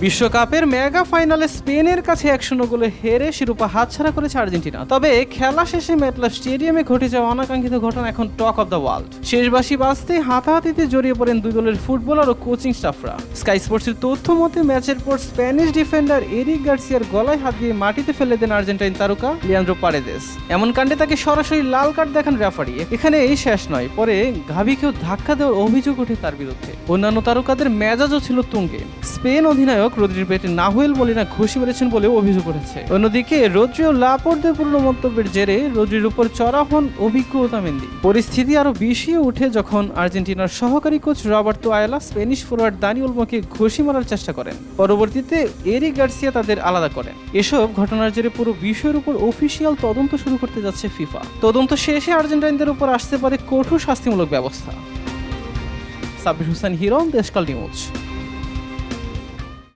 বিশ্বকাপের মেগা ফাইনালে স্পেনের কাছে 1-0 গোলে হেরে শিরোপা হাতছাড়া করেছে আর্জেন্টিনা। তবে খেলা শেষে মেটলাইফ স্টেডিয়ামে ঘটে যাওয়া অনাকাঙ্ক্ষিত ঘটনা এখন টক অব দ্য ওয়ার্ল্ড। শেষ বাঁশি বাজতে হাতাহাতিতে জড়িয়ে পড়েন দুই দলের ফুটবলার ও কোচিং স্টাফরা। স্কাই স্পোর্টসের তথ্য মতে ম্যাচের পর স্প্যানিশ ডিফেন্ডার এরিক গার্সিয়ার গলায় হাত দিয়ে মাটিতে ফেলে দেন আর্জেন্টাইন তারকা লিয়ান্দ্রো পারেদেস। এমন কাণ্ডে তাকে সরাসরি লাল কার্ড দেখান রেফারি। এখানে এই শেষ নয়, পরে গাভিকেও ধাক্কা দেওয়ার অভিযোগ ওঠে তার বিরুদ্ধে। অন্যান্য তারকাদের মেজাজও ছিল তুঙ্গে। স্পেন অধিনায়ক রদ্রির পেটে নাহুয়েল মলিনা ঘুষি মেরেছেন বলেও অভিযোগ উঠেছে। অন্যদিকে রদ্রিও লাপোর্তের পুরনো মন্তব্যের জেরে রদ্রির উপর চড়া হন অভিজ্ঞ ওতামেন্দি। পরিস্থিতি আরো বিষিয়ে উঠে যখন আর্জেন্টিনার সহকারী কোচ রবার্তো আয়েলা স্পেনিশ ফরোয়ার্ড দানি ওলমোকে ঘুষি মারার চেষ্টা করেন। পরবর্তীতে এরিক গার্সিয়া তাদের আলাদা করেন। এসব ঘটনার জেরে পুরো বিষয়ের উপর অফিসিয়াল তদন্ত শুরু করতে যাচ্ছে ফিফা। তদন্ত শেষে আর্জেন্টাইনদের উপর আসতে পারে কঠোর শাস্তিমূলক ব্যবস্থা। সাব্বির হোসেন হিরো, দেশকাল নিউজ।